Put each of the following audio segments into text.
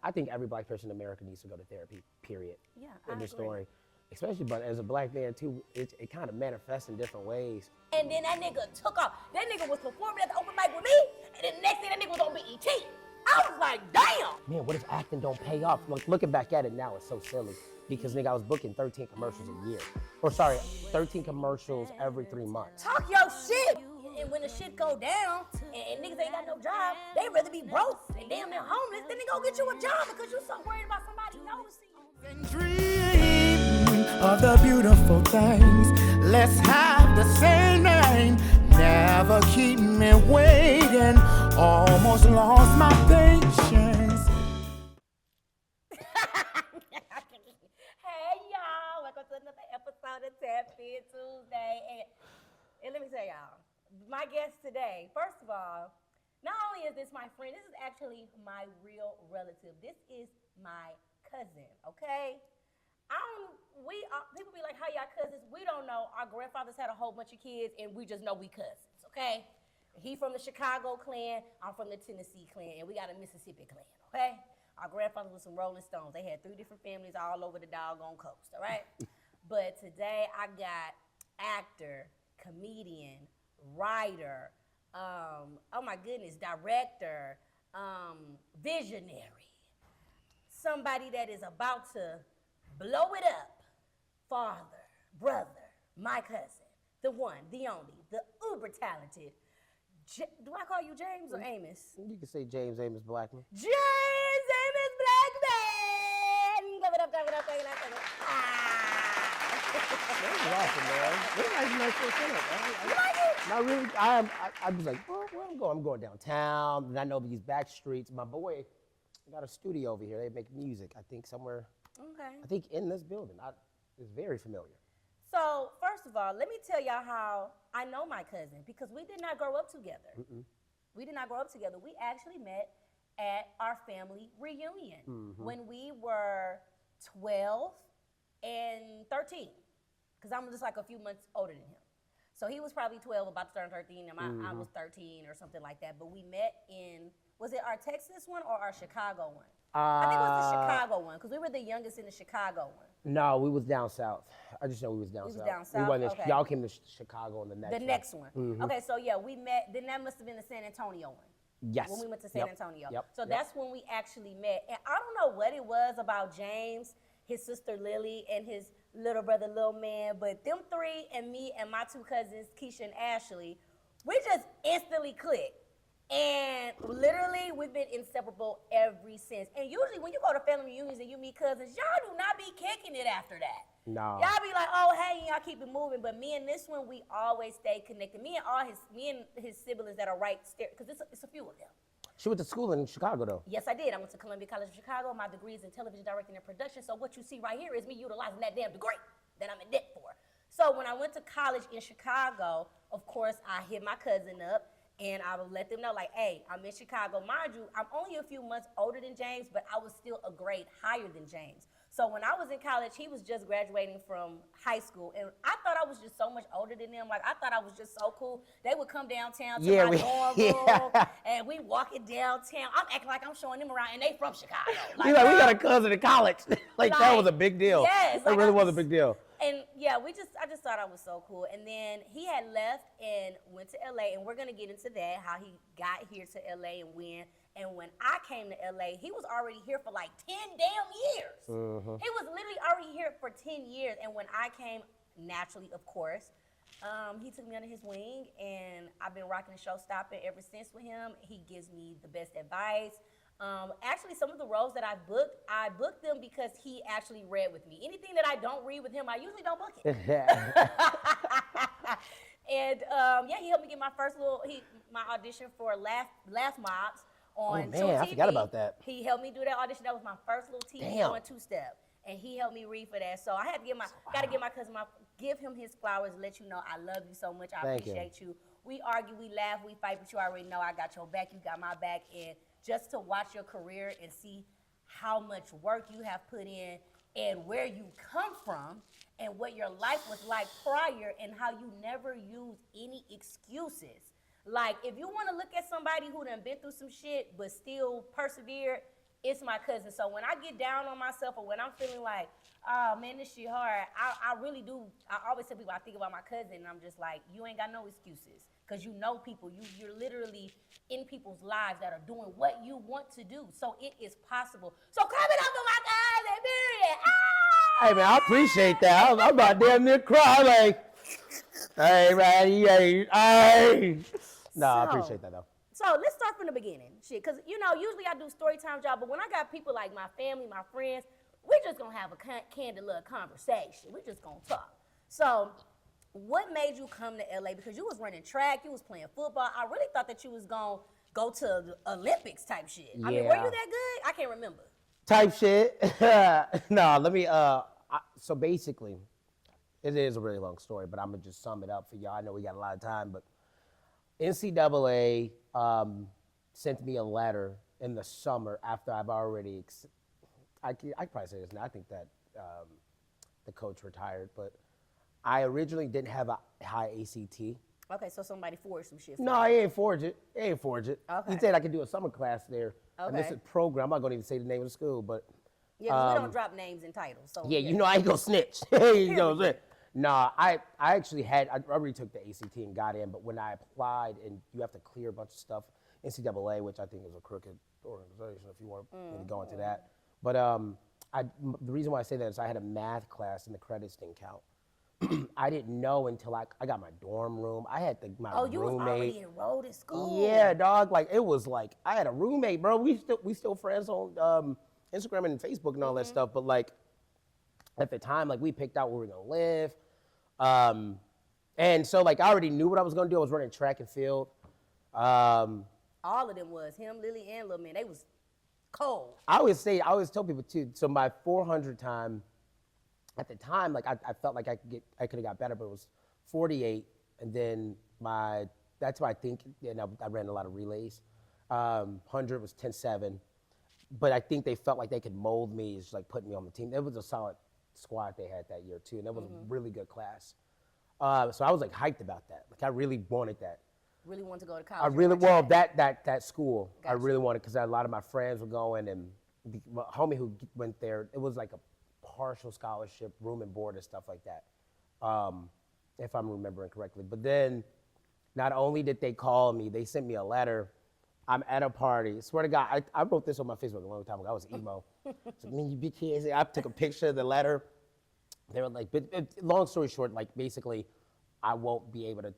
I think every black person in America needs to go to therapy, period. Yeah, in this story. Especially, but as a black man too, it kind of manifests in different ways. And then that nigga took off. That nigga was performing at the open mic with me, and then the next thing that nigga was on BET. I was like, damn! Man, what if acting don't pay off? Like, looking back at it now, it's so silly. Because, nigga, I was booking 13 commercials a year. Or, sorry, 13 commercials every 3 months. Talk your shit! And when the shit go down, and niggas ain't got no job, they rather be broke and damn near homeless than they go get you a job because you so worried about somebody noticing. Dream of the beautiful things. Let's have the same name. Never keep me waiting. Almost lost my patience. Hey y'all, welcome to another episode of Tapin Tuesday. And let me tell y'all, my guest today, first of all, not only is this my friend, this is actually my real relative. This is my cousin, okay? People be like, how y'all cousins? We don't know. Our grandfathers had a whole bunch of kids, and we just know we cousins, okay? He from the Chicago clan, I'm from the Tennessee clan, and we got a Mississippi clan, okay? Our grandfathers were some Rolling Stones. They had 3 different families all over the doggone coast, all right? But today I got actor, comedian, writer, oh my goodness, director, visionary, somebody that is about to blow it up, father, brother, my cousin, the one, the only, the uber talented, do I call you James or Amos? You can say James Amos Blackmon. James Amos Blackmon! Give it up, give it up, give it up, give it up. That was awesome, man. That was a nice little setup. You like it? Not really. I was like, well, where I'm going? I'm going downtown, and I know these back streets. My boy got a studio over here. They make music, I think, somewhere. Okay. I think in this building. It's very familiar. So, first of all, let me tell y'all how I know my cousin, because we did not grow up together. We did not grow up together. We actually met at our family reunion when we were 12 and 13, because I'm just like a few months older than him. So he was probably 12, about to turn 13, and I was 13 or something like that. But we met in, was it our Texas one or our Chicago one? I think it was the Chicago one, because we were the youngest in the Chicago one. No, we was down south. I just know we was down south. We was down south, We wasn't okay. Y'all came to Chicago on the next one. The next one. Okay, so yeah, we met, then that must have been the San Antonio one. Yes. When we went to San Antonio. Yep. So that's when we actually met. And I don't know what it was about James, his sister Lily, and his little brother Lil Man, but them 3 and me and my 2 cousins, Keisha and Ashley, we just instantly clicked. And literally, we've been inseparable ever since. And usually when you go to family reunions and you meet cousins, y'all do not be kicking it after that. No. Y'all be like, oh, hey, y'all keep it moving. But me and this one, we always stay connected. Me and his siblings that are right there, because it's a few of them. She went to school in Chicago, though. Yes, I did. I went to Columbia College of Chicago. My degree is in television directing and production. So what you see right here is me utilizing that damn degree that I'm in debt for. So when I went to college in Chicago, of course, I hit my cousin up. And I would let them know, like, hey, I'm in Chicago. Mind you, I'm only a few months older than James, but I was still a grade higher than James. So when I was in college, he was just graduating from high school. And I thought I was just so much older than them. Like, I thought I was just so cool. They would come downtown to my dorm room, and we walking downtown. I'm acting like I'm showing them around, and they from Chicago. Like, we got a cousin in college. like, that was a big deal. Yes. That really was a big deal. And yeah, I just thought I was so cool. And then he had left and went to LA, and we're gonna get into that, how he got here to LA and when. And when I came to LA, he was already here for like 10 damn years. He was literally already here for 10 years. And when I came, naturally, of course, he took me under his wing, and I've been rocking the show stopping ever since with him. He gives me the best advice. Actually, some of the roles that I booked them because he actually read with me. Anything that I don't read with him, I usually don't book it. And yeah, he helped me get my first my audition for Laugh Mobs on Oh man, I forgot about that. He helped me do that audition. That was my first little TV on 2-step. And he helped me read for that. So I had to give him his flowers, let you know I love you so much. I appreciate you. We argue, we laugh, we fight, but you already know I got your back, you got my back. And just to watch your career and see how much work you have put in and where you come from and what your life was like prior and how you never use any excuses. Like, if you want to look at somebody who done been through some shit but still persevered, it's my cousin. So when I get down on myself or when I'm feeling like, oh man, this shit hard, I really do. I always tell people I think about my cousin, and I'm just like, you ain't got no excuses. Because you know people, you're literally in people's lives that are doing what you want to do. So it is possible. So clap it up for my cousin, period. Ah! Hey man, I appreciate that. I'm about damn near cry like, hey man, hey. No, I appreciate that though. So let's start from the beginning, shit. Cause you know, usually I do story time job, but when I got people like my family, my friends, we're just gonna have a candid little conversation. We're just gonna talk. So, what made you come to LA? Because you was running track, you was playing football. I really thought that you was gonna go to the Olympics type shit. I mean, were you that good? I can't remember. Type shit. No, let me. So basically, it is a really long story, but I'm gonna just sum it up for y'all. I know we got a lot of time, but NCAA sent me a letter in the summer after I've already. I could probably say this now. I think that the coach retired, but I originally didn't have a high ACT. Okay, so somebody forged some shit. No, he ain't forged it. Okay. He said I could do a summer class there. Okay. And this is program. I'm not gonna even say the name of the school, but yeah, 'cause we don't drop names and titles. So yeah, you know I ain't gonna snitch. You know what I'm saying? Nah, I actually I already took the ACT and got in, but when I applied and you have to clear a bunch of stuff, NCAA, which I think is a crooked organization if you want me to go into that. But the reason why I say that is I had a math class and the credits didn't count. I didn't know until I got my dorm room. I had my roommate. Oh, you was already enrolled in school. Yeah, dog. Like it was like I had a roommate, bro. We still friends on Instagram and Facebook and all that stuff. But like at the time, like we picked out where we were gonna live, and so like I already knew what I was gonna do. I was running track and field. All of them was him, Lily, and Lil Man. They was cold. I always tell people too. So my 400 time. At the time, like I felt like I could have got better, but it was 48, and then that's why I think, and I ran a lot of relays. 100 was 10.7, but I think they felt like they could mold me, just like putting me on the team. It was a solid squad they had that year too, and it was a really good class. So I was like hyped about that. Like I really wanted that. Really wanted to go to college. I really that school. Gotcha. I really wanted because a lot of my friends were going, and my homie who went there, it was like a partial scholarship, room and board and stuff like that, if I'm remembering correctly. But then, not only did they call me, they sent me a letter. I'm at a party. Swear to God, I wrote this on my Facebook a long time ago. I was emo. So, man, you bitch ass. I took a picture of the letter. They were like, but long story short, like basically, I won't be able to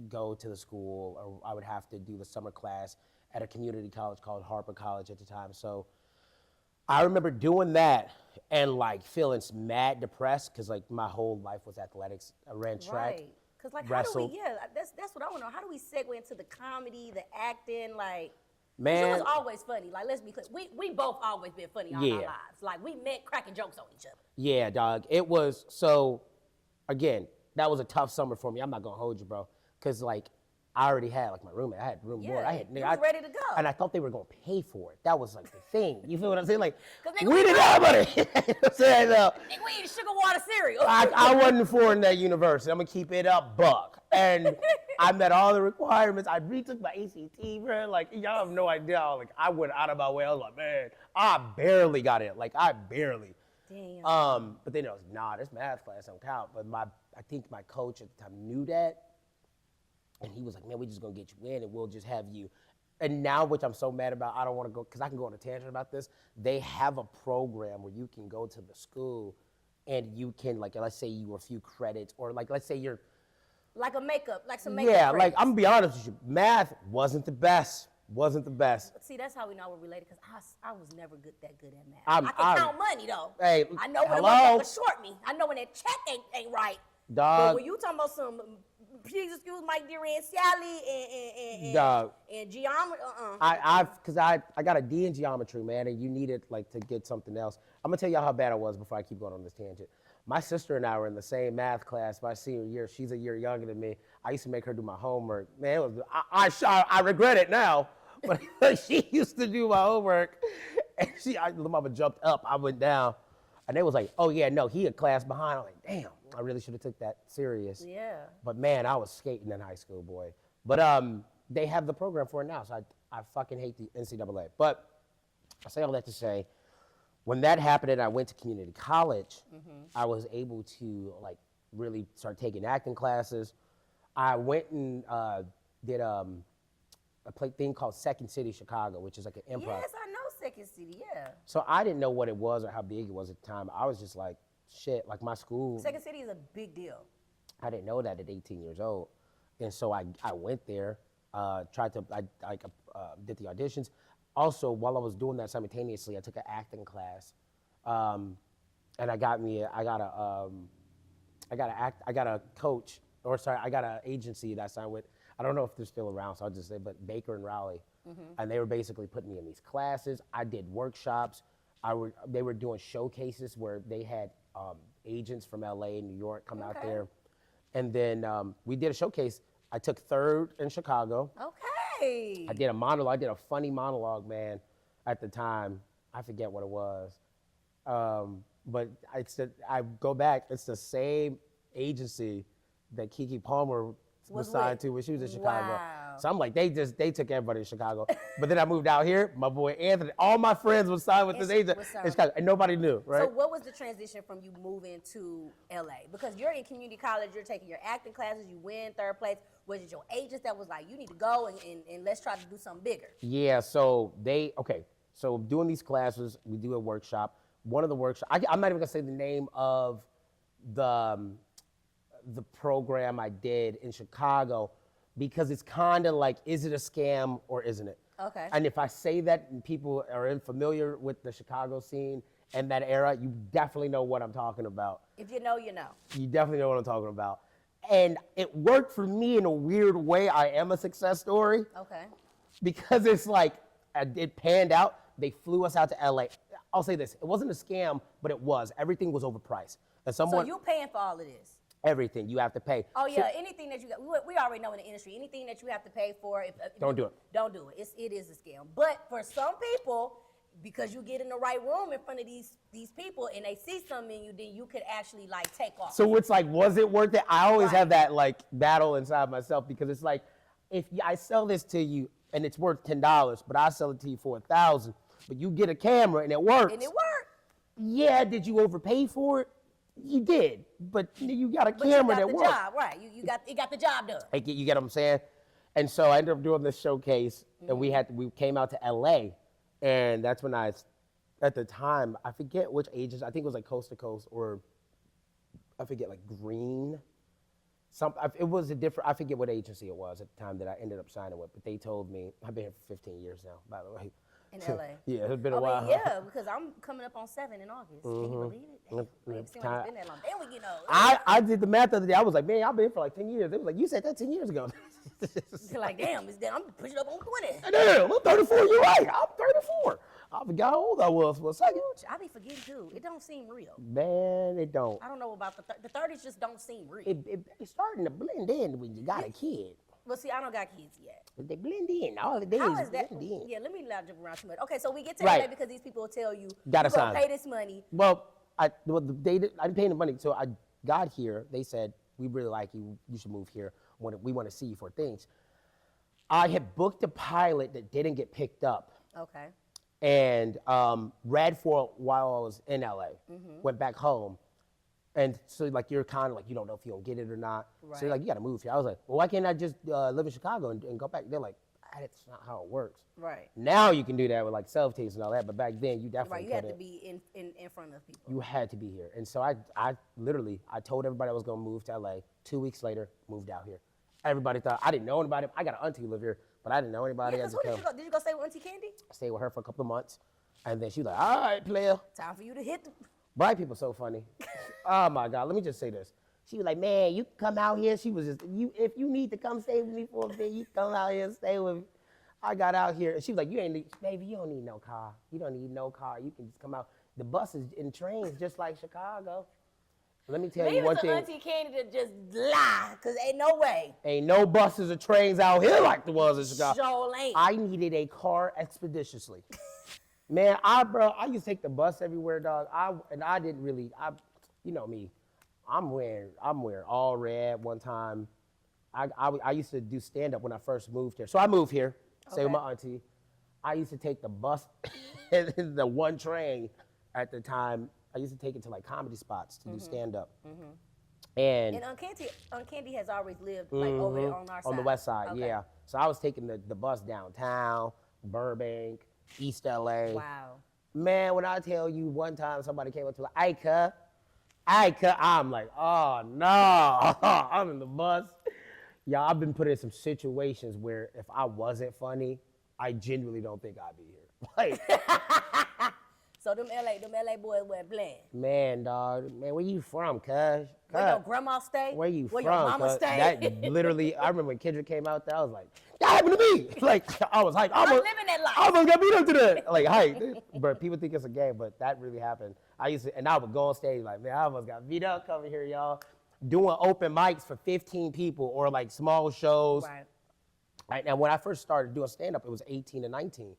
go to the school, or I would have to do the summer class at a community college called Harper College at the time. So I remember doing that and like feeling mad depressed because like my whole life was athletics. I ran track, right? Because like wrestled. How do we? Yeah, that's what I want to know. How do we segue into the comedy, the acting? Like, man, it was always funny. Like, let's be clear, we both always been funny all our lives. Like we met cracking jokes on each other. Yeah, dog. It was so. Again, that was a tough summer for me. I'm not gonna hold you, bro, because like. I already had like my roommate. I had room board. I was ready to go. And I thought they were gonna pay for it. That was like the thing. You feel what I'm saying? Like we didn't have money. You know what I'm saying? We eat sugar water cereal. I wasn't for in that university. I'm gonna keep it up, buck. And I met all the requirements. I retook my ACT, bro. Like y'all have no idea. Like I went out of my way. I was like, man, I barely got in. Like I barely. Damn. But then I was nah, this math class don't count. But I think my coach at the time knew that. And he was like, man, we just gonna get you in and we'll just have you. And now, which I'm so mad about, I don't wanna go, cause I can go on a tangent about this. They have a program where you can go to the school and you can, like, let's say you were a few credits, or like, let's say you're. Like a makeup, like some makeup. Yeah, credits. like, I'm gonna be honest with you, math wasn't the best. See, that's how we know we're related, because I was never that good at math. I can count money, though. Hey, I know when the motherfucker short me. I know when that check ain't right. Dog. But when you talking about some, please excuse Mike Deere and Sally and geometry, Cause I got a D in geometry, man, and you needed like to get something else. I'm gonna tell y'all how bad I was before I keep going on this tangent. My sister and I were in the same math class my senior year. She's a year younger than me. I used to make her do my homework. Man, it was, I regret it now, but she used to do my homework, and the mama jumped up, I went down, and they was like, oh yeah, no, he a class behind. I'm like, damn. I really should have took that serious. Yeah. But man, I was skating in high school, boy. But they have the program for it now, so I fucking hate the NCAA. But I say all that to say, when that happened and I went to community college, I was able to like really start taking acting classes. I went and did a thing called Second City Chicago, which is like an improv. Yes, I know Second City, yeah. So I didn't know what it was or how big it was at the time. I was just like, shit, like my school. Second City is a big deal. I didn't know that at 18 years old. And so I went there, did the auditions. Also, while I was doing that simultaneously, I took an acting class. And I got a coach, or sorry, I got an agency that I signed with. I don't know if they're still around, so I'll just say, but Baker and Raleigh. And they were basically putting me in these classes. I did workshops. They were doing showcases where they had agents from LA and New York come out there. And then we did a showcase. I took third in Chicago. Okay. I did a monologue. I did a funny monologue, man, at the time. I forget what it was. But I go back, it's the same agency that Keke Palmer was signed to when she was in Chicago. Wow. So I'm like, they took everybody in Chicago. But then I moved out here, my boy Anthony, all my friends were signed with this agent in Chicago, and nobody knew, right? So what was the transition from you moving to LA? Because you're in community college, you're taking your acting classes, you win third place. Was it your agents that was like, you need to go and let's try to do something bigger? Yeah, so so doing these classes, we do a workshop. One of the workshops, I'm not even gonna say the name of the program I did in Chicago, because it's kind of like, is it a scam or isn't it? Okay. And if I say that and people are unfamiliar with the Chicago scene and that era, you definitely know what I'm talking about. If you know, you know. You definitely know what I'm talking about. And it worked for me in a weird way. I am a success story. Okay. Because it's like, it panned out. They flew us out to LA. I'll say this, it wasn't a scam, but it was. Everything was overpriced. And So you paying for all of this? Everything you have to pay. Oh yeah, anything that you got, we already know in the industry, anything that you have to pay for, Don't do it. Don't do it. It is a scam. But for some people, because you get in the right room in front of these people and they see something in you, then you could actually like take off. So it's like, was it worth it? I always Right. have that like battle inside myself, because it's like, if I sell this to you and it's worth $10, but I sell it to you for $1,000, but you get a camera and it works. And it worked. Yeah, did you overpay for it? You did, but you got a camera that But you got the works. job, right? It got the job done. You get what I'm saying? And so I ended up doing this showcase, and we came out to LA, and that's when at the time, I forget which agents, I think it was like Coast to Coast, or I forget, like Green. It was a different, I forget what agency it was at the time that I ended up signing with, but they told me, I've been here for 15 years now, by the way. In LA. Yeah, it's been a while. Yeah, because I'm coming up on 7 in August. Can you believe it? Damn, I ain't seen it's been that long. Then we get old. I did the math the other day. I was like, man, I've been here for like 10 years. They was like, you said that 10 years ago. You're like, damn, I'm pushing up on 20. Damn, I'm 34. You're right. I'm 34. I forgot how old I was for a second. I be forgetting too. It don't seem real. Man, it don't. I don't know about the 30s. Just don't seem real. It's starting to blend in when you got a kid. Well, see, I don't got kids yet. They blend in. All the days How is that? blend in. Yeah, let me not jump around too much. Okay, so we get to Right. LA because these people will tell you, Gotta you're gonna sign. pay this money. Well, I didn't pay the money. So I got here. They said, we really like you. You should move here. We want to see you for things. I had booked a pilot that didn't get picked up. Okay. And read for a while I was in LA, went back home. And so like, you're kind of like, you don't know if you're gonna get it or not. Right. So you're like, you gotta move here. I was like, well, why can't I just live in Chicago and go back? They're like, that's not how it works. Right. Now you can do that with like self-tapes and all that, but back then you definitely Right. You had to couldn't. be in front of people. You had to be here. And so I literally told everybody I was gonna move to LA. 2 weeks later, moved out here. Everybody thought, I didn't know anybody. I got an auntie who live here, but I didn't know anybody. Yeah, I 'cause just who did come. you go stay with Auntie Candy? I stayed with her for a couple of months. And then she was like, all right, player. Time for you to hit the. Black people so funny. Oh my God, let me just say this. She was like, man, you come out here. She was just, if you need to come stay with me for a bit, you come out here and stay with me. I got out here, and she was like, baby, you don't need no car. You don't need no car. You can just come out. The buses and trains just like Chicago. Let me tell you one thing. Auntie Candy to just lie, because ain't no way. Ain't no buses or trains out here like the ones in Chicago. Sure ain't. I needed a car expeditiously. Man, I used to take the bus everywhere, dog. I didn't really, you know me. I'm wearing all red one time. I used to do stand-up when I first moved here. So I moved here, stay with Okay. my auntie. I used to take the bus, the one train at the time. I used to take it to like comedy spots to do stand up. And Uncandy has always lived like over there on our side. On the west side, Okay. yeah. So I was taking the bus downtown, Burbank, East LA. Wow. Man, when I tell you one time somebody came up to me, I'm like, oh no, I'm in the bus. Yeah, I've been put in some situations where if I wasn't funny, I genuinely don't think I'd be here. Like, So them LA boys weren't playing. man, dog, man, where you from, cuz? Where your grandma stay? Where you Where from? your mama cuz? stay? That literally, I remember when Kendrick came out there, I was like, that happened to me. Like, I was like, I'm almost, living that life. I almost got beat up today. Like, hey, but people think it's a game, but that really happened. I would go on stage like, man, I almost got beat up coming here, y'all. Doing open mics for 15 people or like small shows. Right. Now, when I first started doing stand-up, it was 18 to 19.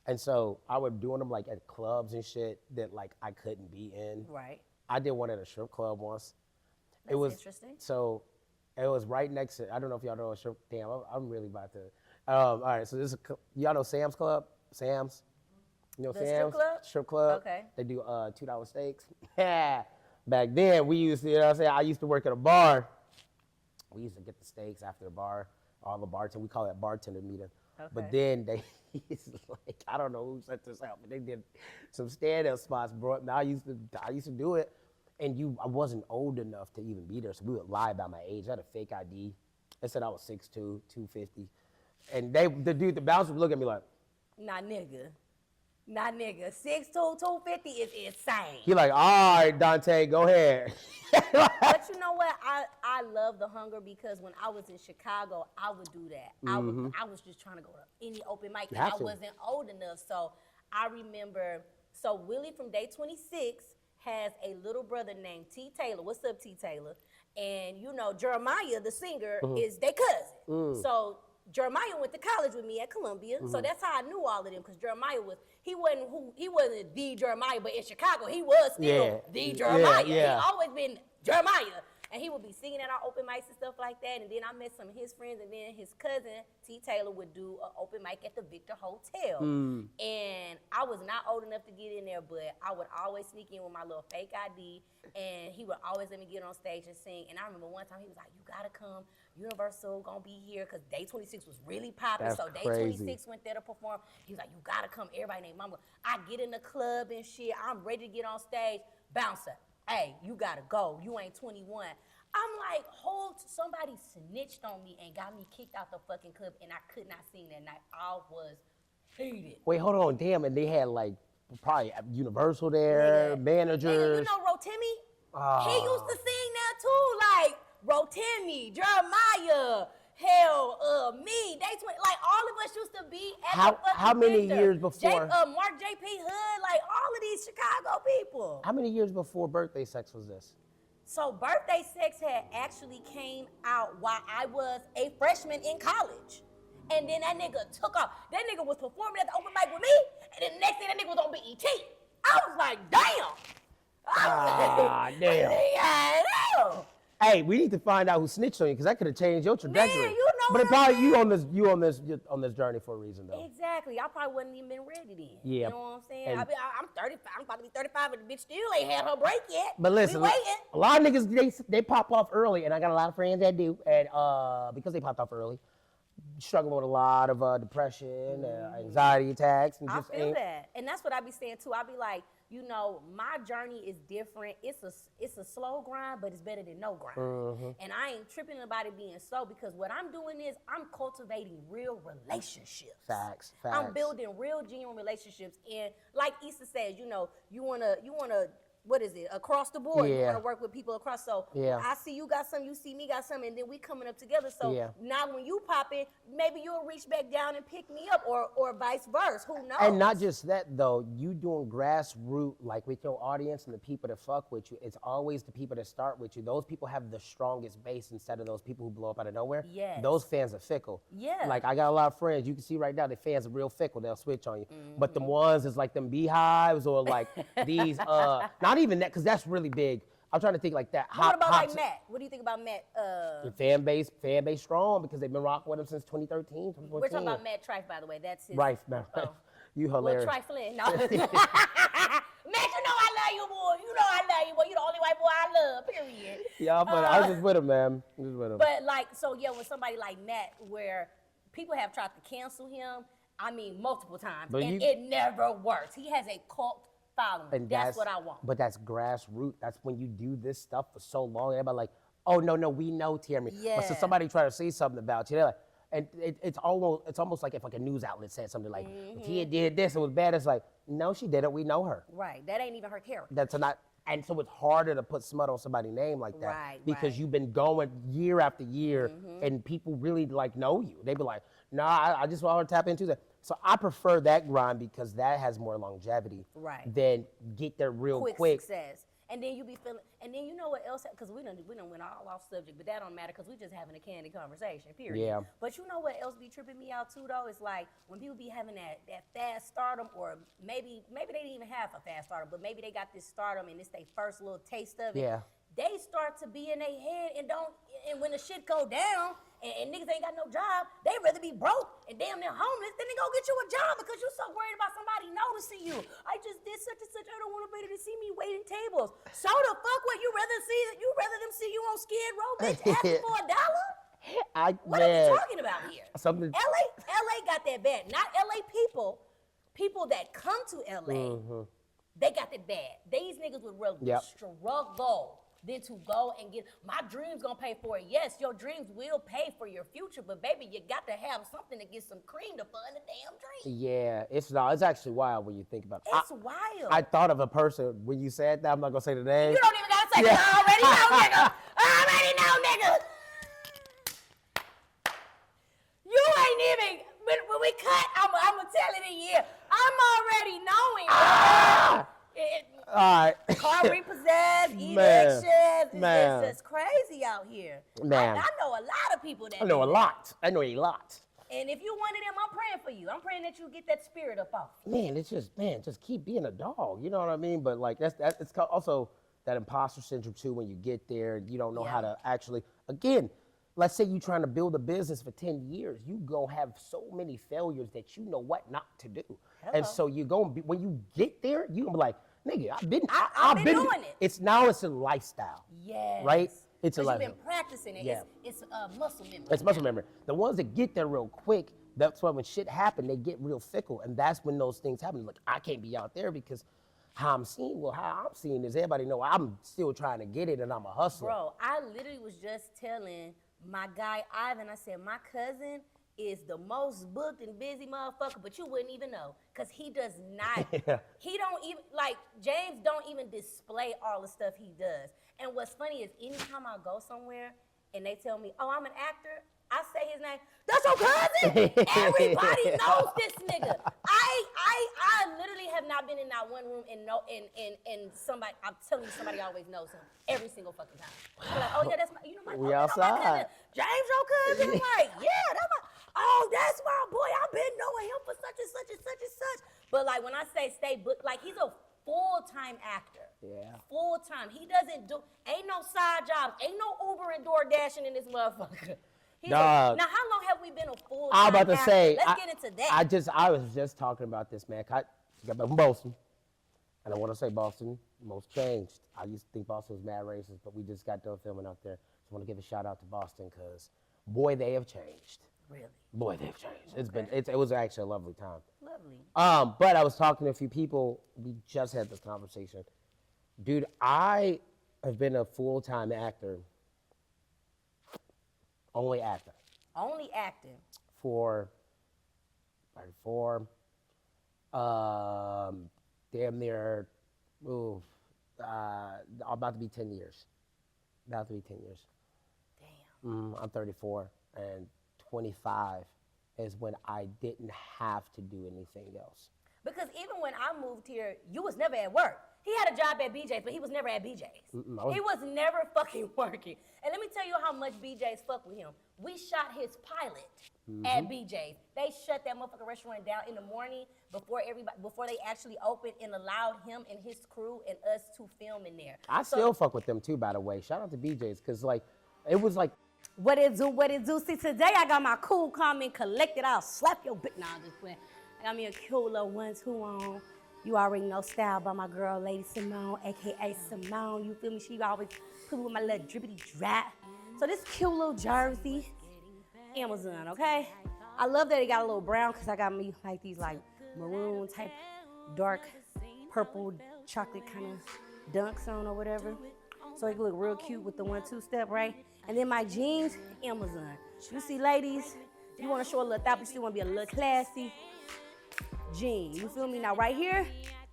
And so I was doing them like at clubs and shit that like I couldn't be in. Right. I did one at a strip club once. That's it was interesting. So it was right next to, I don't know if y'all know a strip, damn, I'm really about to. All right, so this is, y'all know Sam's Club? Sam's? You know The Sam's? strip club? Strip club. Okay. They do $2 steaks. Back then, we used to, you know what I'm saying? I used to work at a bar. We used to get the steaks after the bar, all the bartender, we call that bartender meeting. Okay. But then they, like, I don't know who set this out, but they did some stand-up spots, bro. And I used to do it, and I wasn't old enough to even be there, so we would lie about my age. I had a fake ID. They said I was 6'2", 250. And the bouncer would look at me like, Nah, nigga. 6'2", 250 is insane. he like, all right, Dante, go ahead. But you know what? I love the hunger because when I was in Chicago, I would do that. I was just trying to go to any open mic, and I wasn't old enough. So I remember, Willie from Day 26 has a little brother named T. Taylor. What's up, T. Taylor? And you know, Jeremiah, the singer, is their cousin. So Jeremiah went to college with me at Columbia, so that's how I knew all of them. Because Jeremiah he wasn't the Jeremiah, but in Chicago he was still the Jeremiah. He always been Jeremiah, and he would be singing at our open mics and stuff like that. And then I met some of his friends, and then his cousin T. Taylor would do an open mic at the Victor Hotel. And I was not old enough to get in there, but I would always sneak in with my little fake ID, and he would always let me get on stage and sing. And I remember one time he was like, "You gotta come. Universal gonna be here," because Day 26 was really popping. So Day 26 went there to perform. He was like, "You gotta come." Everybody named Mama. I get in the club and shit. I'm ready to get on stage. Bouncer, hey, you gotta go. You ain't 21. I'm like, somebody snitched on me and got me kicked out the fucking club, and I could not sing that night. I was heated. Wait, hold on, damn, and they had like probably Universal there, managers. Nigga, you know Rotimi? He used to sing there too, like Rotimi, Jeremiah, hell, me, Day 20, like all of us used to be at the fucking How many Victor. years before? Mark J.P. Hood, like all of these Chicago people. How many years before Birthday Sex was this? So Birthday Sex had actually came out while I was a freshman in college. And then that nigga took off. That nigga was performing at the open mic with me, and then the next thing that nigga was on BET. I was like, damn. Damn. Yeah, damn. Hey, we need to find out who snitched on you, because that could have changed your trajectory. Man, you know but it what I'm probably saying? you on this journey for a reason though. Exactly. I probably wasn't even been ready then. Yeah. You know what I'm saying? And- I'm 35. I'm about to be 35, and the bitch still ain't had her break yet. But listen, we waiting. a lot of niggas they pop off early, and I got a lot of friends that do, and because they popped off early, struggling with a lot of depression, anxiety attacks, and I just feel that, and that's what I be saying too. I be like, you know, my journey is different. It's a slow grind, but it's better than no grind. And I ain't tripping about it being slow, because what I'm doing is I'm cultivating real relationships. Facts. I'm building real, genuine relationships. And like Issa says, you know, you wanna, what is it, across the board. You wanna work with people across. So I see you got some, you see me got some, and then we coming up together. So now when you pop in, maybe you'll reach back down and pick me up, or vice versa. Who knows? And not just that though, you doing grassroots, like with your audience and the people that fuck with you, it's always the people that start with you. Those people have the strongest base instead of those people who blow up out of nowhere. Yes. Those fans are fickle. Yeah. Like I got a lot of friends, you can see right now, the fans are real fickle, they'll switch on you. But the ones is like them beehives or like these, not even that, because that's really big. I'm trying to think like that. What about like Matt? What do you think about Matt? The fan base strong because they've been rocking with him since 2013, 2014. We're talking about Matt Trife, by the way. That's his. Rife, man. Oh. You hilarious. Well, trifling. No. Matt, you know I love you, boy. You know I love you, boy. You the only white boy I love, period. Yeah, but I was just with him, man. But like, so yeah, with somebody like Matt, where people have tried to cancel him, I mean, multiple times, but and it never works. He has a cult following. And that's what I want. But that's grassroots. That's when you do this stuff for so long. Everybody like, oh, no, we know Tierney. Yeah. But so somebody try to say something about you, they're like, and it's almost like if like a news outlet said something like, Tia did this, it was bad. It's like, no, she didn't. We know her. Right. That ain't even her character. That's not. And so it's harder to put smut on somebody's name like that. Right, because right. you've been going year after year and people really like know you. They be like, nah, I just want her to tap into that. So I prefer that grind because that has more longevity than get there real quick. Success. And then you be feeling, and then you know what else, because we done went all off subject, but that don't matter because we just having a candid conversation, period. Yeah. But you know what else be tripping me out too, though? It's like when people be having that fast stardom, or maybe they didn't even have a fast stardom, but maybe they got this stardom and it's their first little taste of it. Yeah. They start to be in their head and when the shit go down and niggas ain't got no job, they rather be broke and damn near homeless than they go get you a job because you're so worried about somebody noticing you. I just did such and such. I don't want nobody to see me waiting tables. So the fuck would you rather them see you on Skid Row, bitch, asking for $1? What are we talking about here? LA got that bad. Not LA people that come to LA, they got that bad. These niggas would rather struggle than to go and get, my dreams gonna pay for it. Yes, your dreams will pay for your future, but baby, you got to have something to get some cream to fund the damn dream. Yeah, it's actually wild when you think about it. It's wild. I thought of a person when you said that. I'm not gonna say the name. You don't even gotta say I already know, nigga. I already know, nigga. You ain't even, when we cut, I'm gonna tell it in here. I'm already knowing. All right. Car repossessed, elections. It's just crazy out here. Man. I know a lot of people that I know a lot. And if you one of them, I'm praying for you. I'm praying that you get that spirit up off. Man, just keep being a dog. You know what I mean? But like it's also that imposter syndrome too. When you get there, you don't know how to actually. Again, let's say you're trying to build a business for 10 years. You gonna have so many failures that you know what not to do. Hello. And so you're gonna be, when you get there, you're gonna be like, nigga, I've been doing it. It's a lifestyle. Yes. Right? It's a lifestyle. lifestyle. You've been practicing it. Yeah. It's muscle memory. It's muscle memory. The ones that get there real quick, that's why when shit happen, they get real fickle. And that's when those things happen. Like, I can't be out there because how I'm seen is everybody know I'm still trying to get it and I'm a hustler. Bro, I literally was just telling my guy Ivan, I said, my cousin is the most booked and busy motherfucker, but you wouldn't even know, because he does not, he don't even, like, James don't even display all the stuff he does. And what's funny is anytime I go somewhere and they tell me, oh, I'm an actor, I say his name, that's your cousin? Everybody knows this nigga. I literally have not been in that one room and somebody, I'm telling you, somebody always knows him every single fucking time. They're like, oh yeah, that's my, we outside. My cousin. James, your cousin? I'm like, yeah, that's my, oh, that's my boy. I've been knowing him for such and such and such and such. But like when I say stay booked, like he's a full-time actor. Yeah. Full-time. He doesn't do, ain't no side jobs, ain't no Uber and door dashing in this motherfucker. Now, how long have we been a full-time I'm about to actor? say. Let's get into that. I was just talking about this, man. I got back from Boston. And I want to say Boston most changed. I used to think Boston was mad racist, but we just got done filming out there. So I want to give a shout out to Boston because, boy, they have changed. Really? Boy, they've changed. It was actually a lovely time. Lovely. But I was talking to a few people. We just had this conversation. Dude, I have been a full-time actor. Only actor. Only acting. For damn near, about to be 10 years. About to be 10 years. Damn. I'm 34, and 25 is when I didn't have to do anything else. Because even when I moved here, you was never at work. He had a job at BJ's, but he was never at BJ's. He was never fucking working. And let me tell you how much BJ's fuck with him. We shot his pilot at BJ's. They shut that motherfucking restaurant down in the morning before they actually opened and allowed him and his crew and us to film in there. I still fuck with them too, by the way. Shout out to BJ's, because like, it was like, What it do? See, today I got my cool, calm, and collected. I'll slap your bitch. Nah, I'm just playing. I got me a cute little 1-2 on. You already know style by my girl, Lady Simone, AKA Simone. You feel me? She always put me with my little drippity drap. So this cute little jersey, Amazon, okay? I love that it got a little brown because I got me like these like maroon type, dark purple chocolate kind of dunks on or whatever. So it look real cute with the 1-2 step, right? And then my jeans, Amazon. You see, ladies, you want to show a little thought, but you still want to be a little classy. Jeans, you feel me? Now right here,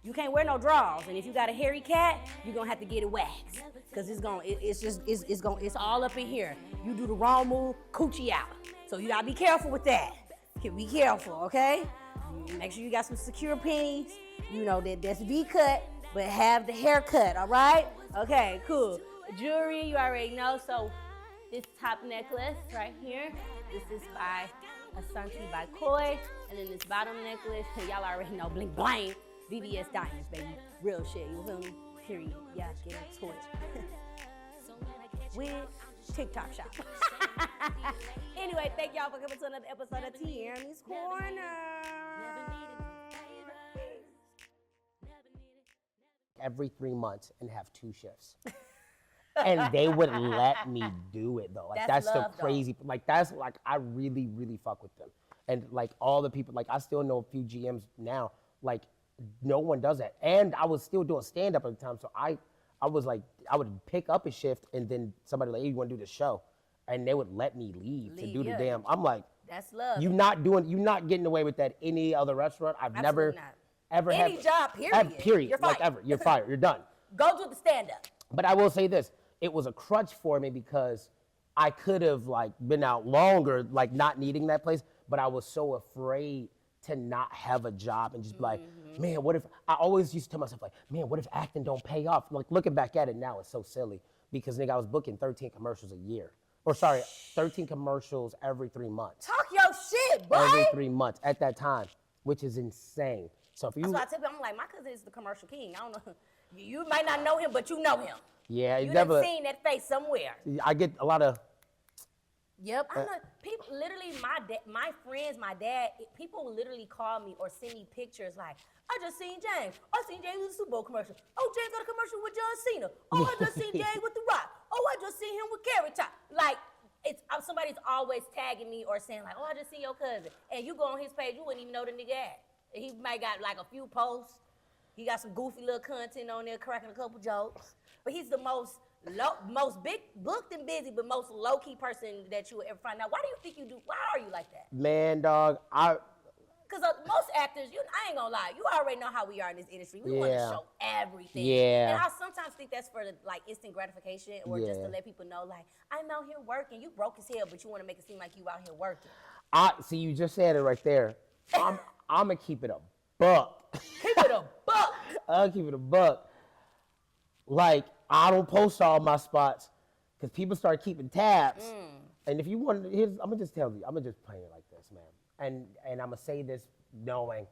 you can't wear no drawers, and if you got a hairy cat, you're gonna have to get it waxed, cause it's all up in here. You do the wrong move, coochie out. So you gotta be careful with that. Be careful, okay? Make sure you got some secure panties. You know that's V-cut, but have the haircut, all right? Okay, cool. Jewelry, you already know. So this top necklace right here, this is by Asante by Koi. And then this bottom necklace, y'all already know, bling bling, VVS Diamonds, baby. Real shit, you feel me? Period. Yeah, get into it. With TikTok shop. Anyway, thank y'all for coming to another episode of Tierney's Corner. every 3 months and have 2 shifts. And they would let me do it though. Like that's the crazy, like that's like, I really, really fuck with them. And like all the people, like I still know a few GMs now, like no one does that. And I was still doing stand up at the time. So I was like, I would pick up a shift and then somebody like, hey, you wanna do the show? And they would let me leave to do the damn, I'm like, that's love. you're not getting away with that any other restaurant. I've never, ever had. Any job, period. Period. You're fired. Like ever, you're fired, you're done. Go do the stand up. But I will say this, it was a crutch for me because I could have like been out longer, like not needing that place, but I was so afraid to not have a job and just be like, man, what if, I always used to tell myself like, man, what if acting don't pay off? Like looking back at it now, it's so silly because nigga, I was booking 13 commercials a year. Or sorry, 13 commercials every 3 months. Talk your shit, boy. Every 3 months at that time, which is insane. So if you, that's why I tell you, I'm like, my cousin is the commercial king. I don't know, you might not know him, but you know him. Yeah, you done seen that face somewhere. I get a lot of. Yep, I know people. Literally, my friends, my dad. People will literally call me or send me pictures like, I just seen James. I seen James in the Super Bowl commercial. Oh, James got a commercial with John Cena. Oh, I just seen James with The Rock. Oh, I just seen him with Carrot Top. Like, it's somebody's always tagging me or saying like, oh, I just seen your cousin. And you go on his page, you wouldn't even know the nigga at. He might got like a few posts. He got some goofy little content on there, cracking a couple jokes. But he's the most big booked and busy, but most low-key person that you will ever find out. Why do you think you do? Why are you like that? Man, dog, Because most actors, I ain't gonna lie, you already know how we are in this industry. We want to show everything. Yeah. And I sometimes think that's for the like instant gratification or just to let people know like, I'm out here working. You broke as hell, but you want to make it seem like you out here working. See, you just said it right there. I'm gonna keep it a buck. Keep it a buck. I'll keep it a buck. Like, I don't post all my spots because people start keeping tabs. And if you want, I'm gonna just tell you, I'm gonna just play it like this, man. And I'm gonna say this knowing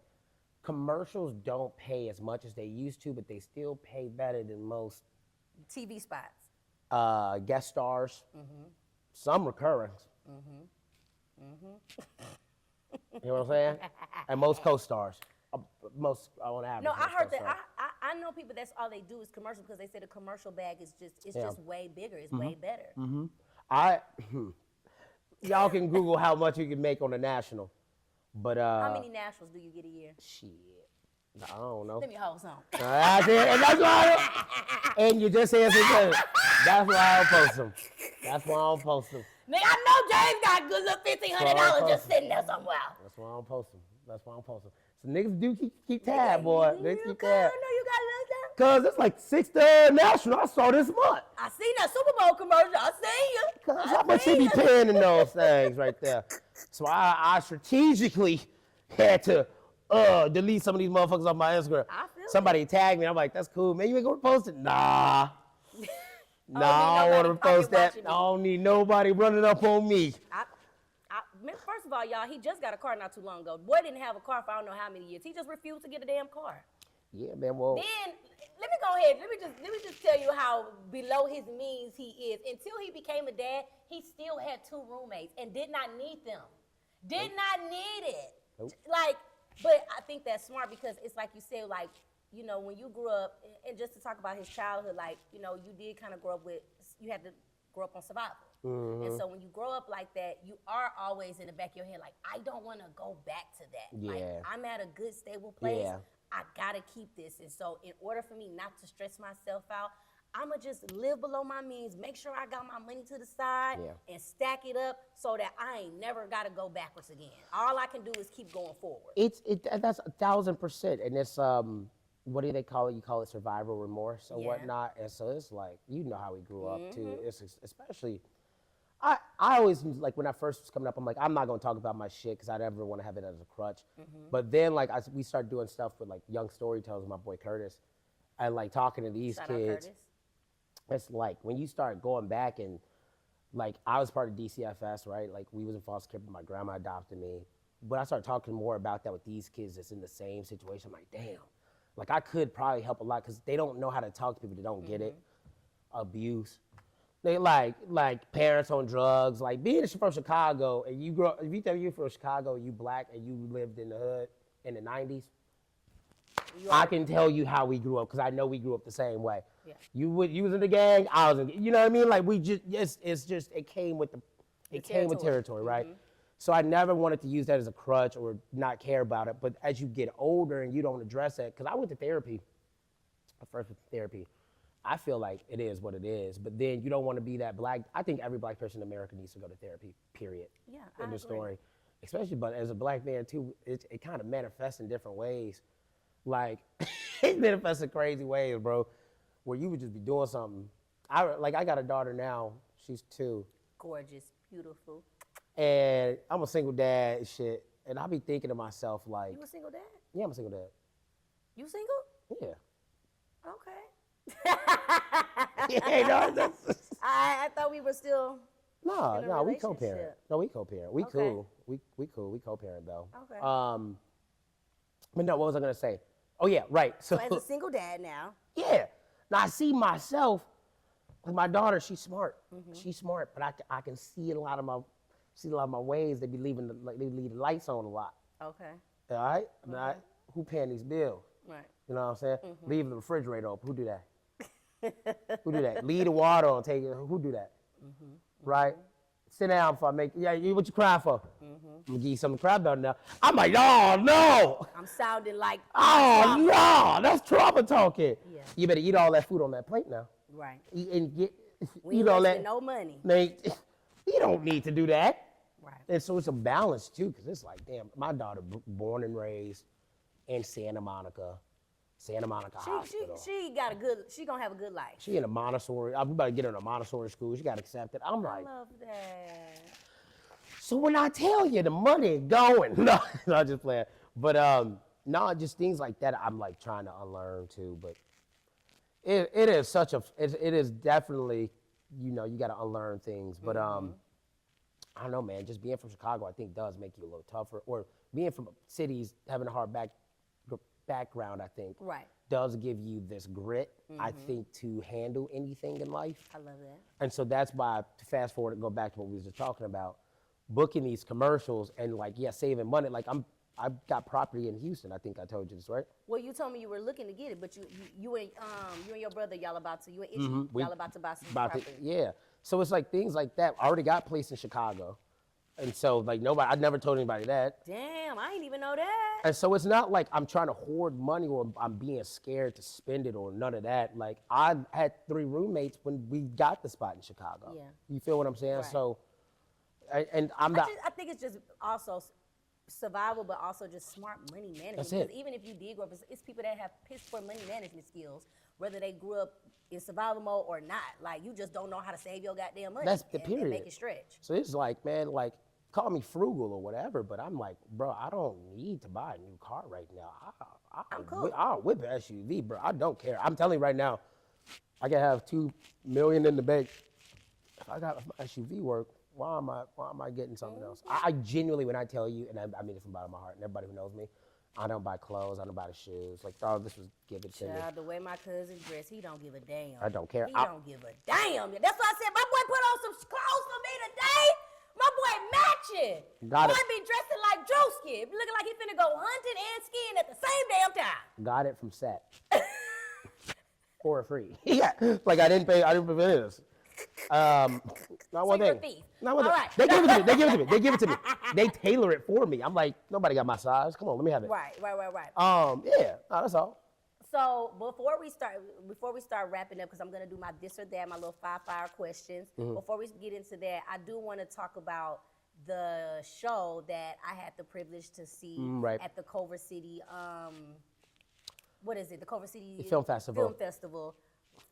commercials don't pay as much as they used to, but they still pay better than most TV spots. Guest stars, some recurrings. You know what I'm saying? And most co-stars. Most on average. No, I heard that. I know people that's all they do is commercial because they say the commercial bag is just way bigger. It's way better. Y'all can Google how much you can make on a national, but how many nationals do you get a year? Shit, I don't know. Let me hold some. And that's why. And you just answered that. That's why I don't post them. That's why I don't post them. Nigga, I know James got a good little $1,500 just sitting there somewhere. That's why I don't post them. So niggas do keep tab, boy. Niggas keep tab. I know you got a little time. Cause it's like 6th national I saw this month. I seen that Super Bowl commercial. I seen you. Cause how much they be paying in those things right there? So I strategically had to delete some of these motherfuckers off my Instagram. I feel somebody tagged me. I'm like, that's cool, man. You ain't gonna post it? Nah. Nah, I don't want to nobody post that. watching I me. don't need nobody running up on me. First of all, y'all, he just got a car not too long ago. Boy didn't have a car for I don't know how many years. He just refused to get a damn car. Yeah, man. Well, Then let me go ahead. Let me just tell you how below his means he is. Until he became a dad, he still had 2 roommates and did not need them. Did not need it. Nope. Like, but I think that's smart because it's like you said, like, you know, when you grew up, and just to talk about his childhood, like, you know, you did kind of grow up with, you had to grow up on survival. Mm-hmm. And so when you grow up like that, you are always in the back of your head, like, I don't want to go back to that. Yeah. Like, I'm at a good, stable place. Yeah. I got to keep this. And so in order for me not to stress myself out, I'm going to just live below my means, make sure I got my money to the side, and stack it up so that I ain't never got to go backwards again. All I can do is keep going forward. That's 1,000%. And it's, what do they call it? You call it survival remorse or whatnot. And so it's like, you know how we grew up too. It's especially, I always, like when I first was coming up, I'm like, I'm not going to talk about my shit because I never want to have it as a crutch. But then like we started doing stuff with like Young Storytellers with my boy Curtis and like talking to these Shout out kids. Curtis. It's like when you start going back and like I was part of DCFS, right? Like we was in foster care, but my grandma adopted me. But I started talking more about that with these kids that's in the same situation. I'm like, damn, like I could probably help a lot because they don't know how to talk to people that don't get it. Abuse. They like parents on drugs. Like being from Chicago and you grow, if you tell me you're from Chicago, you black and you lived in the hood in the 90s, I can tell you how we grew up because I know we grew up the same way. Yeah. You was in the gang, I was in, you know what I mean? Like we just, it came with territory, right? So I never wanted to use that as a crutch or not care about it. But as you get older and you don't address that, because I went to therapy, I first went to therapy. I feel like it is what it is, but then you don't want to be that black. I think every black person in America needs to go to therapy, period. Yeah, in I the agree. story. Especially, but as a black man too, it kind of manifests in different ways. Like, it manifests in crazy ways, bro, where you would just be doing something. I got a daughter now, she's 2. Gorgeous, beautiful. And I'm a single dad and shit, and I be thinking to myself like, You a single dad? yeah, I'm a single dad. You single? Yeah. Okay. Yeah, no, that's, I thought we were still. no, In a no, we relationship. co-parent. No, we co-parent. We Okay. cool. We cool. We co-parent though. Okay. But no, what was I gonna say? Oh yeah, right. So, So as a single dad now. yeah. Now I see myself, like my daughter, she's smart. She's smart, but I can see a lot of my ways. They be leaving they leave the lights on a lot. Okay. All right? Now, who paying these bills? Right. You know what I'm saying? Leave the refrigerator open. Who do that? Who do that? Leave the water on. Take it. Who do that? Right? Sit down before I make. Yeah, what you crying for? I'm gonna give you something to cry about now. I'm like, oh no. I'm sounding like. Oh no, that's trauma talking. Yeah. You better eat all that food on that plate now. Right. Eat and get. We eat all wasting that. no money. Mate, you don't need to do that. Right. And so it's a balance too, because it's like, damn, my daughter born and raised in Santa Monica Hospital. She got a good. She gonna have a good life. She in a Montessori. I'm about to get her in a Montessori school. She got accepted. I'm I like, love that. so when I tell you the money ain't going, no, I'm just playing. But no, just things like that. I'm like trying to unlearn too. But it is such a. It is definitely, you know, you got to unlearn things. But I don't know, man. Just being from Chicago, I think does make you a little tougher. Or being from cities, having a hard background, I think, Right. does give you this grit, I think, to handle anything in life. I love that. And so that's why, to fast forward and go back to what we were just talking about, booking these commercials and like, yeah, saving money. Like I've got property in Houston. I think I told you this, right? Well, you told me you were looking to get it, but you and your brother, y'all about to, you and Itchy, y'all about to buy some property. Yeah. So it's like things like that. I already got a place in Chicago. And so like I never told anybody that. Damn, I didn't even know that. And so it's not like I'm trying to hoard money or I'm being scared to spend it or none of that. Like I had 3 roommates when we got the spot in Chicago. Yeah. You feel what I'm saying? Right. So, and I'm not. I think it's just also survival, but also just smart money management. That's it. Because even if you did grow up, it's people that have piss poor money management skills, whether they grew up in survival mode or not. Like you just don't know how to save your goddamn money. That's the and period. make it stretch. So it's like, man, like, call me frugal or whatever, but I'm like, bro, I don't need to buy a new car right now. I'm cool. I'll whip an SUV, bro. I don't care. I'm telling you right now, I can have $2 million in the bank. If I got my SUV work, why am I getting something else? I genuinely, when I tell you, and I mean it from the bottom of my heart, and everybody who knows me, I don't buy clothes, I don't buy the shoes. Like, oh, this was given to me. Child, the way my cousin dressed, he don't give a damn. I don't care. He don't give a damn. That's why I said my boy put on some clothes for me today. My boy matching. Got boy it. be dressing like Drewski, looking like he finna go hunting and skiing at the same damn time. Got it from set. For free. Yeah, like I didn't pay for this. Not one So you're thing. a thief. Not one All thing. right. They give it to me. They give it to me. They give it to me. They tailor it for me. I'm like, nobody got my size. Come on, let me have it. Right. Yeah, no, that's all. So before we start wrapping up, because I'm gonna do my this or that, my little 5-fire questions. Before we get into that, I do want to talk about the show that I had the privilege to see Right. at the Culver City. What is it? The Culver City Film Festival. Film Festival.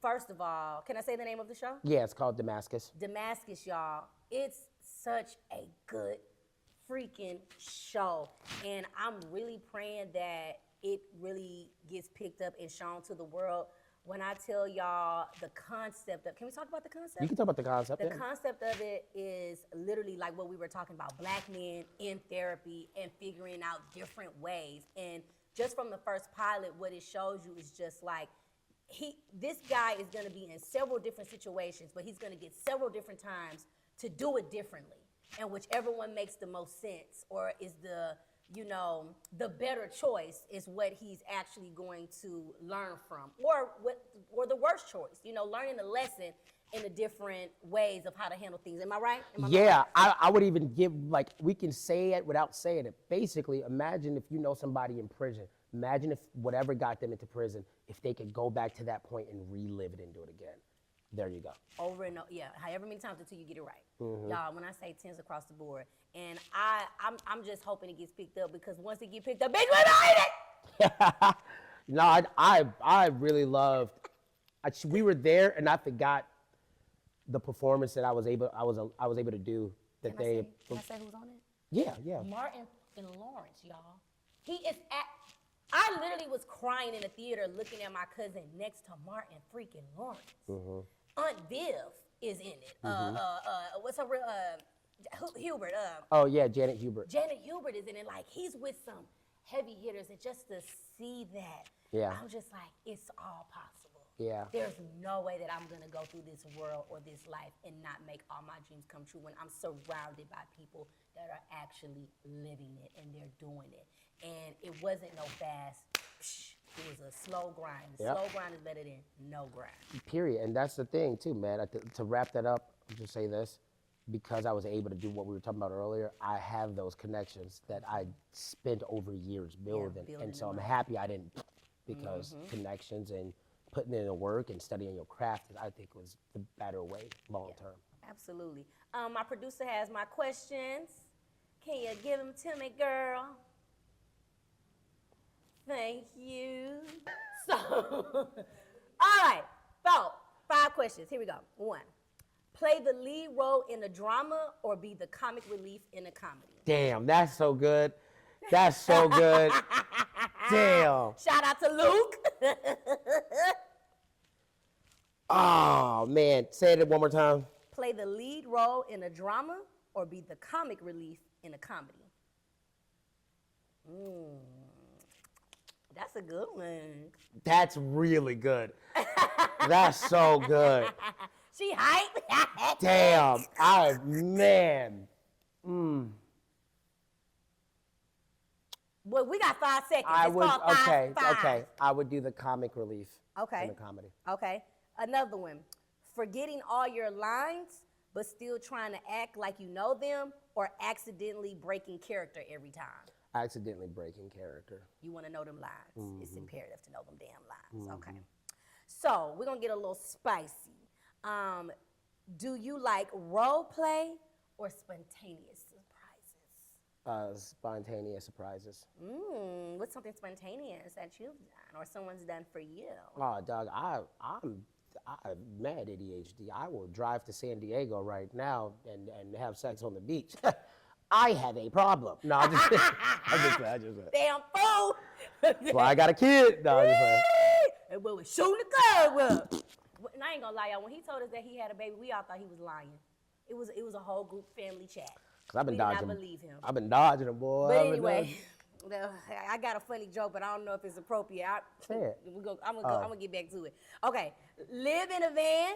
First of all, can I say the name of the show? Yeah, it's called Demascus. Demascus, y'all. It's such a good freaking show. And I'm really praying that it really gets picked up and shown to the world. When I tell y'all the concept of, can we talk about the concept? You can talk about the concept. The yeah. concept of it is literally like what we were talking about, black men in therapy and figuring out different ways. And just from the first pilot, what it shows you is just like, this guy is gonna be in several different situations, but he's gonna get several different times to do it differently. And whichever one makes the most sense or is the better choice is what he's actually going to learn from. Or the worst choice, learning a lesson in the different ways of how to handle things. Am I right? Yeah, I would even give, like, we can say it without saying it. Basically, imagine if you know somebody in prison. Imagine if whatever got them into prison, if they could go back to that point and relive it and do it again. There you go. Over and over, yeah, however many times until you get it right. Mm-hmm. Y'all, when I say 10s across the board, and I'm just hoping it gets picked up, because once it get picked up, bitch, we're behind it! No, I really loved, we were there and I forgot the performance that I was able to do that Can I say who's on it? Yeah. Martin and Lawrence, y'all. I literally was crying in the theater looking at my cousin next to Martin freaking Lawrence. Aunt Viv is in it. What's her real, Hubert. Oh yeah, Janet Hubert. Janet Hubert is in it. Like, he's with some heavy hitters, and just to see that, Yeah. I'm just like, it's all possible. Yeah. There's no way that I'm gonna go through this world or this life and not make all my dreams come true when I'm surrounded by people that are actually living it and they're doing it. And it wasn't no fast, it was a slow grind. Yep. Slow grind is better than no grind. Period. And that's the thing too, man. To wrap that up, I'll just say this. Because I was able to do what we were talking about earlier, I have those connections that I spent over years building. And so I'm happy I didn't, because connections and putting in the work and studying your craft, I think, was the better way long term. Absolutely. My producer has my questions. Can you give them to me, girl? Thank you. So, all right. So, 5 questions. Here we go. 1. Play the lead role in a drama or be the comic relief in a comedy? Damn, that's so good. That's so good. Damn. Shout out to Luke. Oh, man. Say it one more time. Play the lead role in a drama or be the comic relief in a comedy? That's a good one. That's really good. That's so good. She hype. Damn. Man. Well, we got 5 seconds. I It's would, called five. okay. I would do the comic relief Okay. in a comedy. Okay. Another one. Forgetting all your lines, but still trying to act like you know them, or accidentally breaking character every time? Accidentally breaking character. You want to know them lines. It's imperative to know them damn lines. Okay. So we're going to get a little spicy. Do you like role play or spontaneous surprises? Spontaneous surprises. What's something spontaneous that you've done or someone's done for you? Oh, dog, I'm mad ADHD. I will drive to San Diego right now and have sex on the beach. I have a problem. No, I'm just I just Damn fool. Well, I got a kid. No, I'm just saying. And we was shooting the club up. And I ain't gonna lie, y'all. When he told us that he had a baby, we all thought he was lying. It was a whole group family chat. Cause I've been We dodging. did not believe him. I've been dodging him, boy. But anyway, I got a funny joke, but I don't know if it's appropriate. Say it. I'm gonna get back to it. Okay, live in a van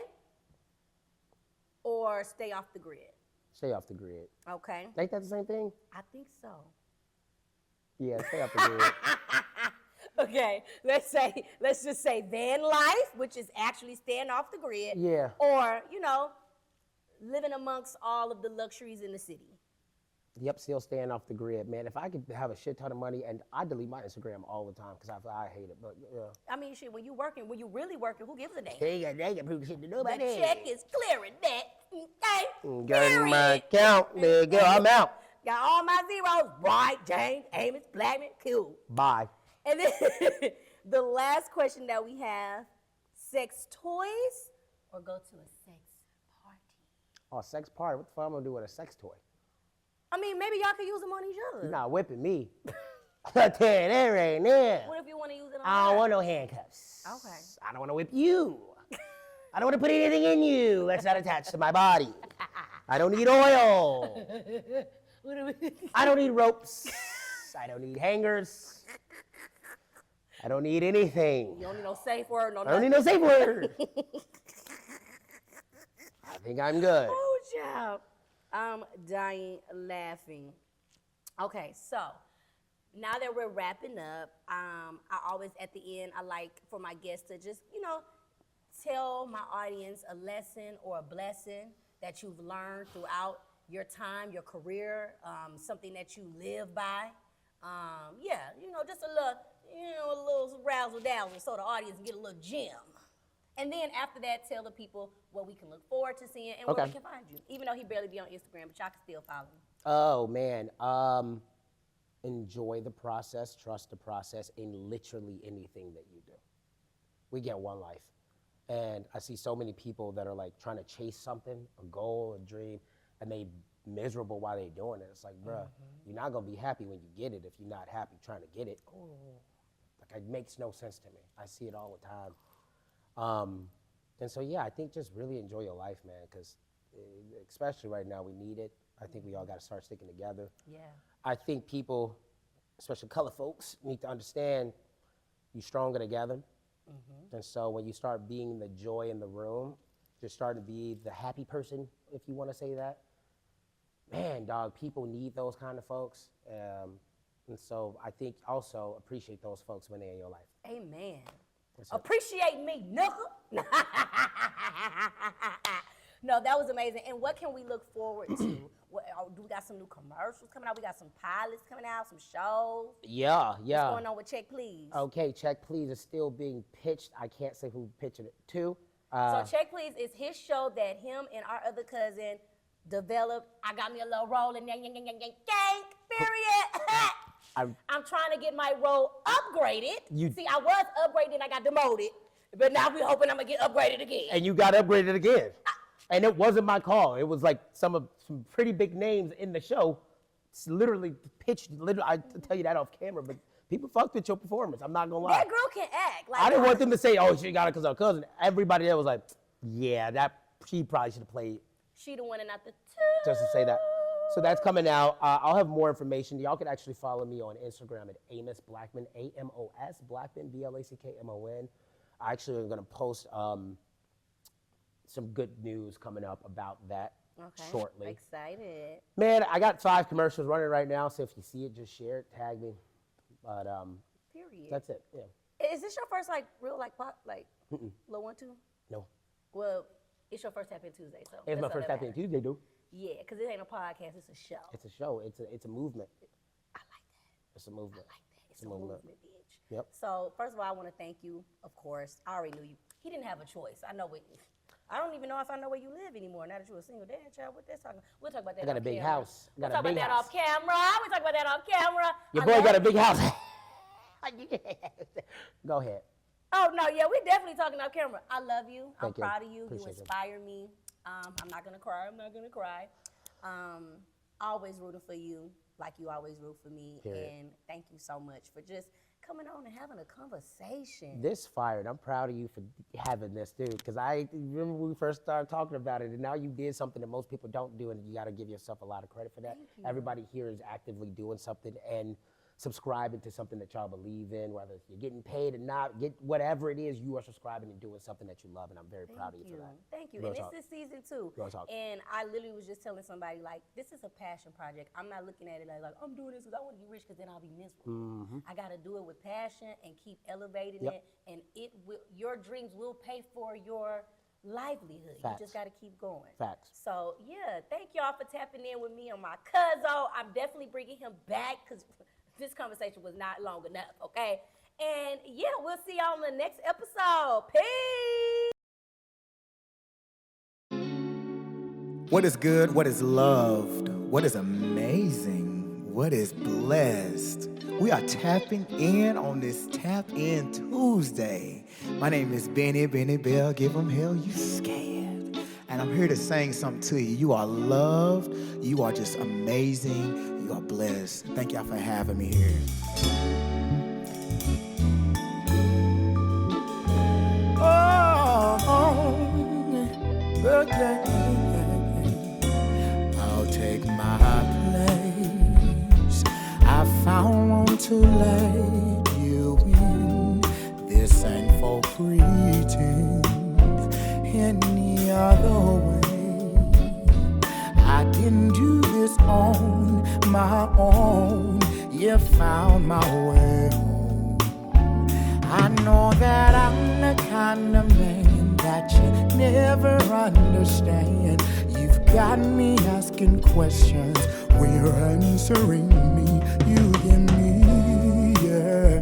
or stay off the grid. Stay off the grid. Okay, Ain't that the same thing? I think so. Yeah, stay off the grid. Okay, let's just say van life, which is actually staying off the grid. Yeah. Or, living amongst all of the luxuries in the city. Yep, still staying off the grid, man. If I could have a shit ton of money, and I delete my Instagram all the time because I hate it. But yeah. I mean, shit, when you really working, who gives a damn? They can prove shit to The nobody. check is clearing that. Okay. Got in my Period. account. There you go. I'm out. Got all my zeros. Right, James Amos Blackmon. Cool. Bye. And then the last question that we have: sex toys or go to a sex party? Oh, sex party. What the fuck am I gonna do with a sex toy? I mean, maybe y'all could use them on each other. You're not whipping me. I'll tell you that right now. What if you want to use it on I don't her? want no handcuffs. Okay. I don't want to whip you. I don't want to put anything in you that's not attached to my body. I don't need oil. I don't need ropes. I don't need hangers. I don't need anything. You don't need no safe word, no I don't need no safe word. I think I'm good. Oh, child. I'm dying laughing. Okay, so now that we're wrapping up, I always at the end, I like for my guests to just, tell my audience a lesson or a blessing that you've learned throughout your time, your career, something that you live by. Just a little razzle dazzle so the audience can get a little gem. And then after that, tell the people what we can look forward to seeing and where we can find you. Even though he barely be on Instagram, but y'all can still follow him. Oh, man. Enjoy the process, trust the process in literally anything that you do. We get one life. And I see so many people that are like trying to chase something, a goal, a dream, and they miserable while they doing it. It's like, bruh, you're not gonna be happy when you get it if you're not happy trying to get it. Like, it makes no sense to me. I see it all the time. And so, yeah, I think just really enjoy your life, man, because especially right now, we need it. I think we all got to start sticking together. Yeah. I think people, especially color folks, need to understand you're stronger together. And so when you start being the joy in the room, just starting to be the happy person, if you want to say that, man, dog, people need those kind of folks. And so I think also appreciate those folks when they're in your life. Amen. That's it. Appreciate me, nigga. No, that was amazing. And what can we look forward to? Do we got some new commercials coming out? We got some pilots coming out, some shows. Yeah. What's going on with Check Please? Okay, Check Please is still being pitched. I can't say who pitched it to. So Check Please is his show that him and our other cousin developed. I got me a little role in there, gang, period. I'm trying to get my role upgraded. See, I was upgraded and I got demoted, but now we're hoping I'm gonna get upgraded again. And you got upgraded again. And it wasn't my call. It was like some pretty big names in the show. It's literally pitched. I tell you that off camera, but people fucked with your performance. I'm not gonna lie. That girl can act. Like, I didn't want them to say, "Oh, she got it because her cousin." Everybody there was like, "Yeah, she probably should have played." She the one and not the two. Just to say that. So that's coming out. I'll have more information. Y'all can actually follow me on Instagram at Amos Blackmon, A-M-O-S, Blackmon, B-L-A-C-K-M-O-N. I actually am gonna post some good news coming up about that shortly. Excited. Man, I got 5 commercials running right now, so if you see it, just share it, tag me. But Period. that's it. Yeah. Is this your first real pop Lil 1 2? No. Well, it's your first Tapping Tuesday, so It's my that's all first that Tapping matters. Tuesday, dude. Yeah, because it ain't a podcast, it's a show. It's a show. It's a movement. I like that. It's a movement. I like that. It's a movement, bitch. Yep. So first of all, I want to thank you. Of course, I already knew you. He didn't have a choice. I know it. I don't even know if I know where you live anymore. Now that you're a single dad, child, what that's talking. We'll talk about that. I got a off big camera. house. We'll talk about that off camera. We'll talk about that off camera. Your boy got a big house. Go ahead. Oh no, yeah, we're definitely talking off camera. I love you. I'm Thank you. proud of you. Appreciate You it. inspire me. I'm not gonna cry. always rooting for you like you always root for me. Period. And thank you so much for just coming on and having a conversation. This fired. I'm proud of you for having this, too, because I remember when we first started talking about it, and now you did something that most people don't do, and you got to give yourself a lot of credit for that. Thank you. Everybody here is actively doing something and subscribing to something that y'all believe in, whether you're getting paid or not, whatever it is, you are subscribing and doing something that you love, and I'm very proud of you for that. Thank you. Real And talk. it's this season too. Real talk. And I literally was just telling somebody, like, this is a passion project. I'm not looking at it like I'm doing this because I want to be rich, because then I'll be miserable. I got to do it with passion and keep elevating Yep. it, and your dreams will pay for your livelihood. Facts. You just got to keep going. Facts. So yeah, thank y'all for tapping in with me on my Cuzzo. I'm definitely bringing him back because this conversation was not long enough, okay? And yeah, we'll see y'all on the next episode. Peace! What is good? What is loved? What is amazing? What is blessed? We are tapping in on this Tap In Tuesday. My name is Benny Bell. Give them hell, you scared. And I'm here to sing something to you. You are loved. You are just amazing. You are blessed. Thank y'all for having me here. I'll take my place. I found room to let you in. This ain't for pretense. Any other way, I didn't do this on my own. You found my way home. I know that I'm the kind of man that you never understand. You've got me asking questions when you're answering me. You give me, yeah.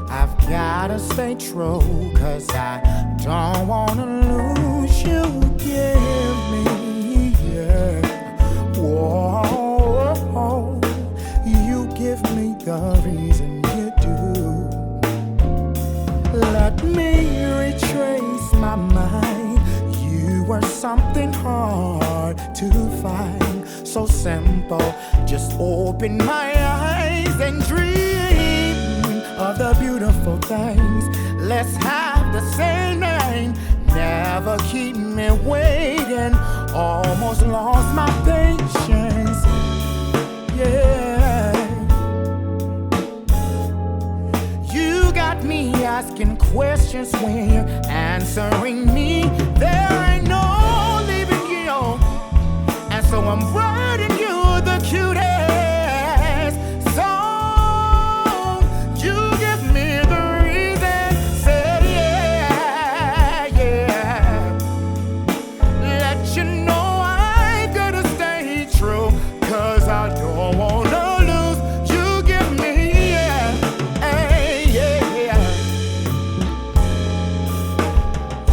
I've gotta stay true, 'cause I don't wanna lose you. Give me, yeah. Whoa, you give me the reason you do. Let me retrace my mind. You were something hard to find, so simple. Just open my eyes and dream of the beautiful things. Let's have the same name. Never keep me waiting. Almost lost my patience. Yeah. You got me asking questions when you're answering me. There ain't no leaving you. And so I'm writing you the cutest song. You give me the reason, say yeah, yeah. Let you know I gotta stay true, 'cause I don't wanna lose. You give me, yeah, hey, yeah.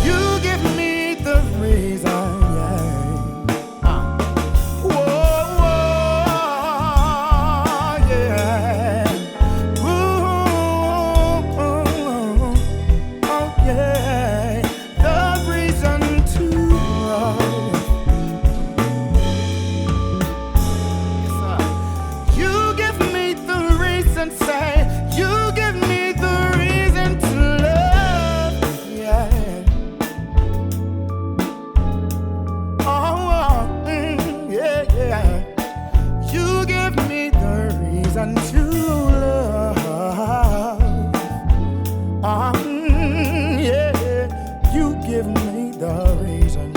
You give me the reason, yeah. Whoa, yeah. Ooh, oh, yeah. The reason to love. You give me the reason, say. You give me the reason to love, yeah. Yeah, yeah. You give me the reason to love. Yeah, you give me the reason.